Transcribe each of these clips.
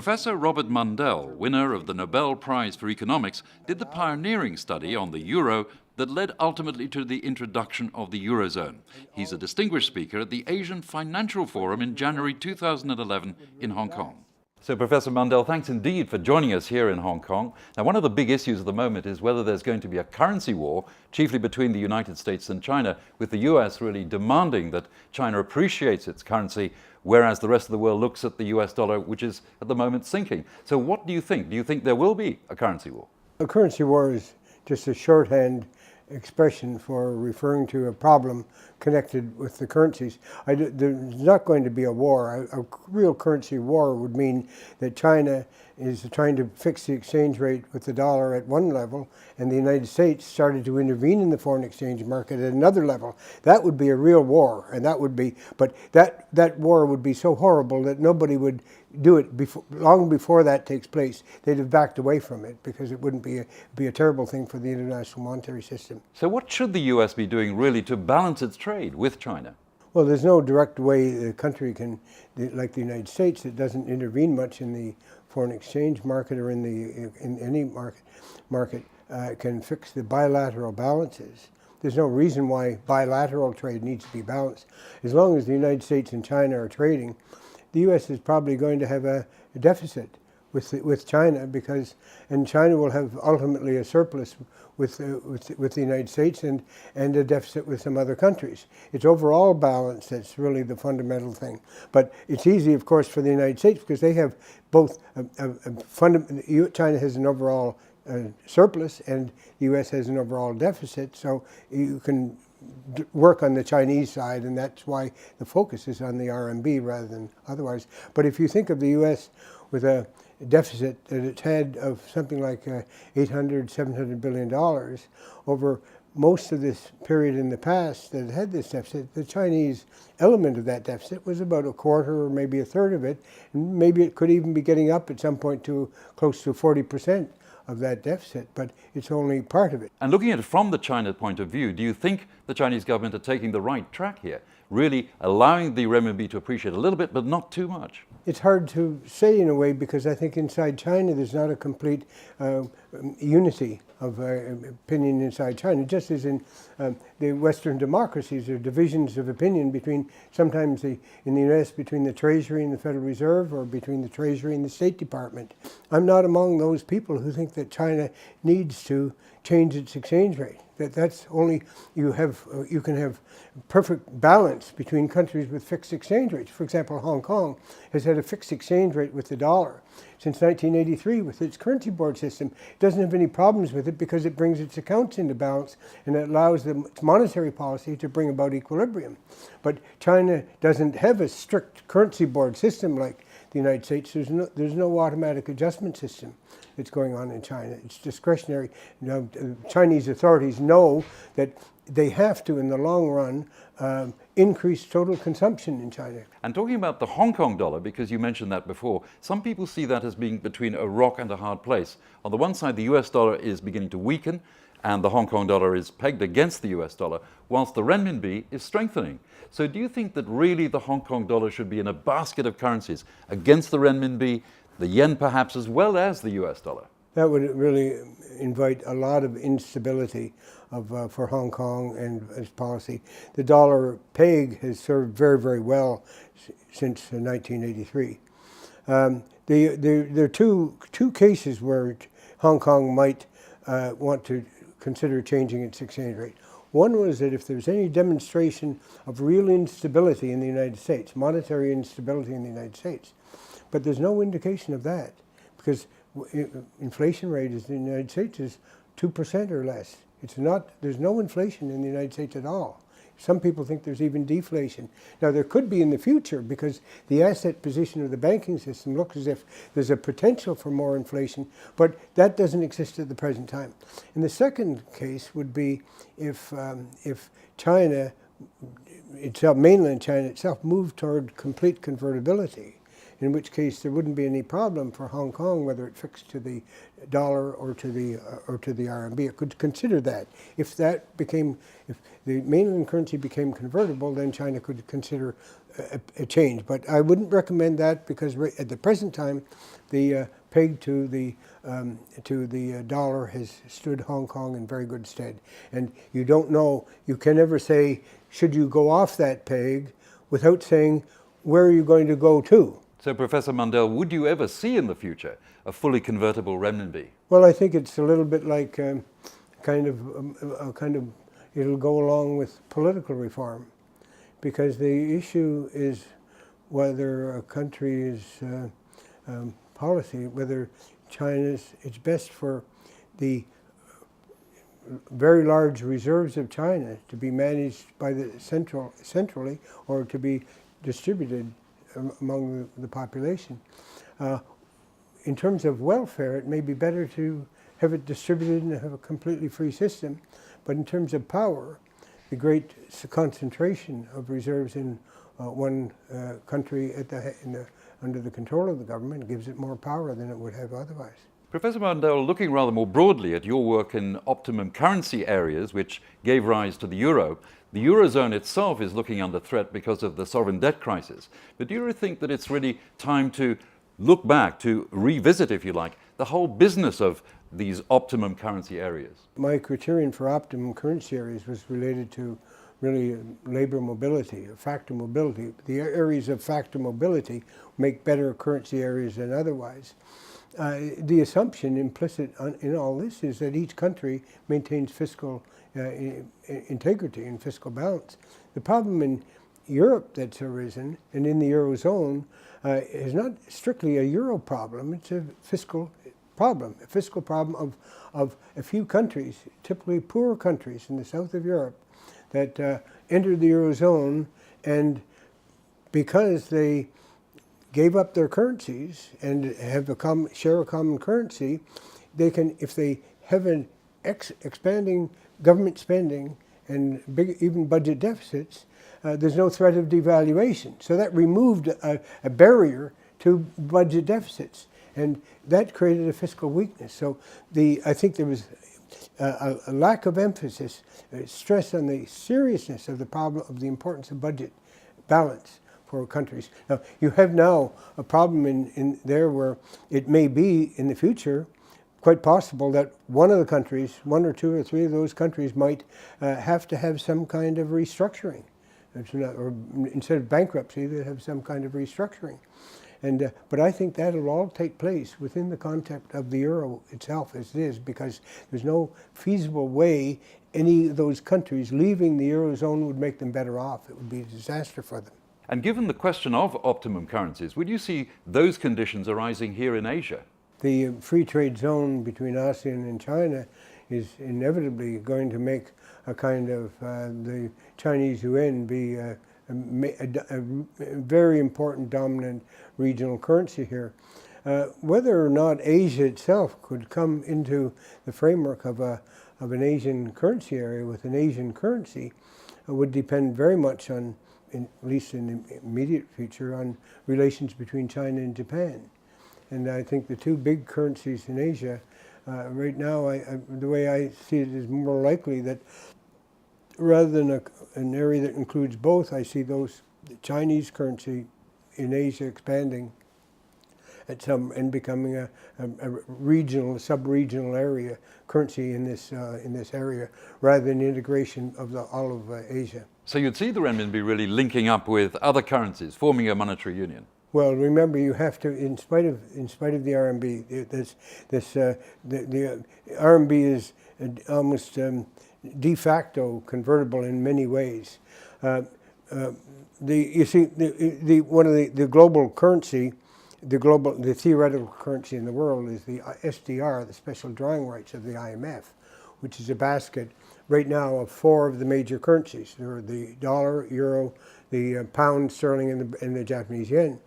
Professor Robert Mundell, winner of the Nobel Prize for Economics, did the pioneering study on the euro that led ultimately to the introduction of the Eurozone. He's a distinguished speaker at the Asian Financial Forum in January 2011 in Hong Kong. So, Professor Mundell, thanks indeed for joining us here in Hong Kong. Now, one of the big issues at the moment is whether there's going to be a currency war, chiefly between the United States and China, with the US really demanding that China appreciates its currency, whereas the rest of the world looks at the US dollar, which is at the moment sinking. So what do you think? Do you think there will be a currency war? A currency war is just a shorthand expression for referring to a problem connected with the currencies. There's not going to be a war. A real currency war would mean that China is trying to fix the exchange rate with the dollar at one level, and the United States started to intervene in the foreign exchange market at another level. That would be a real war, and that would be, but that war would be so horrible that nobody would do it long before that takes place. They'd have backed away from it because it wouldn't be a terrible thing for the international monetary system. So what should the US be doing really to balance its trade with China? Well, there's no direct way the country can, like the United States, that doesn't intervene much in the foreign exchange market or in any market can fix the bilateral balances. There's no reason why bilateral trade needs to be balanced. As long as the United States and China are trading, the U.S. is probably going to have a deficit with China and China will have ultimately a surplus with the United States and a deficit with some other countries. It's overall balance that's really the fundamental thing. But it's easy, of course, for the United States because they have both China has an overall surplus and the U.S. has an overall deficit, so you can work on the Chinese side, and that's why the focus is on the RMB rather than otherwise. But if you think of the U.S. with a deficit that it's had of something like $800–700 billion over most of this period in the past that it had this deficit, the Chinese element of that deficit was about a quarter or maybe a third of it, and maybe it could even be getting up at some point to close to 40% of that deficit, but it's only part of it. And looking at it from the China point of view, do you think the Chinese government are taking the right track here, really allowing the renminbi to appreciate a little bit, but not too much? It's hard to say in a way because I think inside China there's not a complete unity of opinion inside China, just as in the Western democracies. There are divisions of opinion between, sometimes in the US, between the Treasury and the Federal Reserve, or between the Treasury and the State Department. I'm not among those people who think that China needs to change its exchange rate. That's only, you can have perfect balance between countries with fixed exchange rates. For example, Hong Kong has had a fixed exchange rate with the dollar since 1983 with its currency board system. It doesn't have any problems with it because it brings its accounts into balance and it allows its monetary policy to bring about equilibrium. But China doesn't have a strict currency board system like the United States. There's no automatic adjustment system that's going on in China. It's discretionary. Chinese authorities know that they have to, in the long run, increase total consumption in China. And talking about the Hong Kong dollar, because you mentioned that before, some people see that as being between a rock and a hard place. On the one side, the US dollar is beginning to weaken, and the Hong Kong dollar is pegged against the US dollar, whilst the renminbi is strengthening. So do you think that really the Hong Kong dollar should be in a basket of currencies against the renminbi, the yen perhaps, as well as the US dollar? That would really invite a lot of instability for Hong Kong and its policy. The dollar peg has served very, very well since 1983. There are two cases where Hong Kong might want to consider changing its exchange rate. One was that if there's any demonstration of real instability in the United States, monetary instability in the United States, but there's no indication of that because inflation rate in the United States is 2% or less. There's no inflation in the United States at all. Some people think there's even deflation. Now there could be in the future because the asset position of the banking system looks as if there's a potential for more inflation, but that doesn't exist at the present time. And the second case would be if China itself, mainland China itself, moved toward complete convertibility. in which case there wouldn't be any problem for Hong Kong whether it fixed to the dollar or to the RMB. It could consider that. If the mainland currency became convertible, then China could consider a change. But I wouldn't recommend that because at the present time, the peg to the dollar has stood Hong Kong in very good stead. And you don't know, you can never say, should you go off that peg without saying, where are you going to go to? So, Professor Mundell, would you ever see in the future a fully convertible renminbi? Well, I think it's a little bit like kind of it'll go along with political reform, because the issue is whether a country's policy, whether it's best for the very large reserves of China to be managed by the centrally or to be distributed among the population. In terms of welfare, it may be better to have it distributed and have a completely free system. But in terms of power, the great concentration of reserves in one country under the control of the government gives it more power than it would have otherwise. Professor Mundell, looking rather more broadly at your work in optimum currency areas, which gave rise to the euro, the Eurozone itself is looking under threat because of the sovereign debt crisis. But do you think that it's really time to look back, to revisit, if you like, the whole business of these optimum currency areas? My criterion for optimum currency areas was related to really labor mobility, factor mobility. The areas of factor mobility make better currency areas than otherwise. The assumption implicit in all this is that each country maintains fiscal integrity and fiscal balance. The problem in Europe that's arisen and in the Eurozone is not strictly a Euro problem, it's a fiscal problem of a few countries, typically poorer countries in the south of Europe, that entered the Eurozone, and because they gave up their currencies and have share a common currency, they can, if they have an expanding government spending and even budget deficits, there's no threat of devaluation. So that removed a barrier to budget deficits, and that created a fiscal weakness. So I think there was a lack of emphasis, stress on the seriousness of the problem of the importance of budget balance for countries. Now, you have now a problem in there where it may be in the future quite possible that one of the countries, one or two or three of those countries might have to have some kind of restructuring. Or instead of bankruptcy, they have some kind of restructuring. But I think that'll all take place within the concept of the euro itself as it is, because there's no feasible way any of those countries leaving the eurozone would make them better off. It would be a disaster for them. And given the question of optimum currencies, would you see those conditions arising here in Asia? The free trade zone between ASEAN and China is inevitably going to make a kind of the Chinese yuan be a very important dominant regional currency here. Whether or not Asia itself could come into the framework of an Asian currency area with an Asian currency would depend very much on, at least in the immediate future, on relations between China and Japan. And I think the two big currencies in Asia, right now, the way I see it is more likely that rather than an area that includes both, I see the Chinese currency in Asia expanding and becoming a regional, sub-regional area currency in this area, rather than integration of all of Asia. So you'd see the renminbi really linking up with other currencies, forming a monetary union? Well, remember, you have to, in spite of the RMB, the RMB is almost de facto convertible in many ways. You see, one of the global currency, the theoretical currency in the world is the SDR, the special drawing rights of the IMF, which is a basket right now of four of the major currencies. There are the dollar, euro, the pound sterling, and the Japanese yen.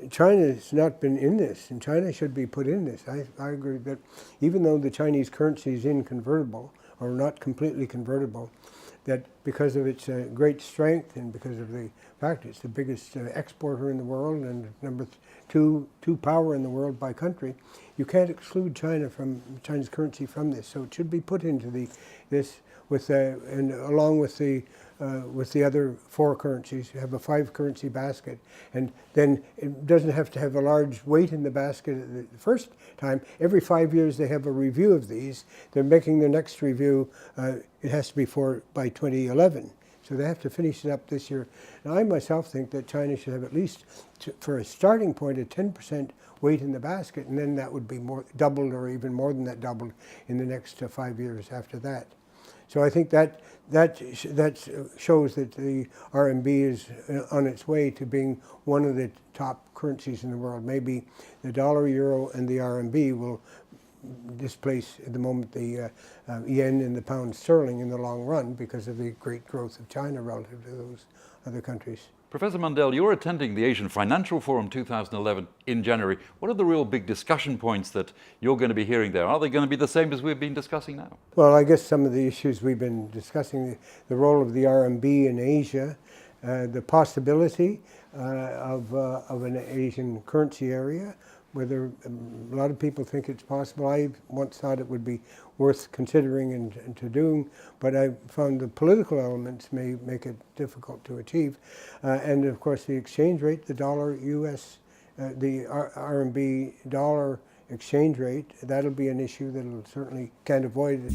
China has not been in this, and China should be put in this. I agree that even though the Chinese currency is inconvertible, or not completely convertible, that because of its great strength and because of the fact it's the biggest exporter in the world and number two power in the world by country, you can't exclude China's currency from this. So it should be put into this with and along with the other 4 currencies. You have a 5-currency basket, and then it doesn't have to have a large weight in the basket the first time. Every 5 years they have a review of these. They're making their next review. It has to be by 2011. So they have to finish it up this year. And I myself think that China should have at least, for a starting point, a 10% weight in the basket, and then that would be doubled or even more than that doubled in the next 5 years after that. So I think that shows that the RMB is on its way to being one of the top currencies in the world. Maybe the dollar, euro, and the RMB will displace at the moment the yen and the pound sterling in the long run because of the great growth of China relative to those other countries. Professor Mundell, you're attending the Asian Financial Forum 2011 in January. What are the real big discussion points that you're going to be hearing there? Are they going to be the same as we've been discussing now? Well, I guess some of the issues we've been discussing, the role of the RMB in Asia, the possibility of an Asian currency area, whether a lot of people think it's possible. I once thought it would be worth considering and to doing, but I found the political elements may make it difficult to achieve. And of course the exchange rate, the dollar US, the RMB dollar exchange rate, that'll be an issue that'll certainly can't avoid it.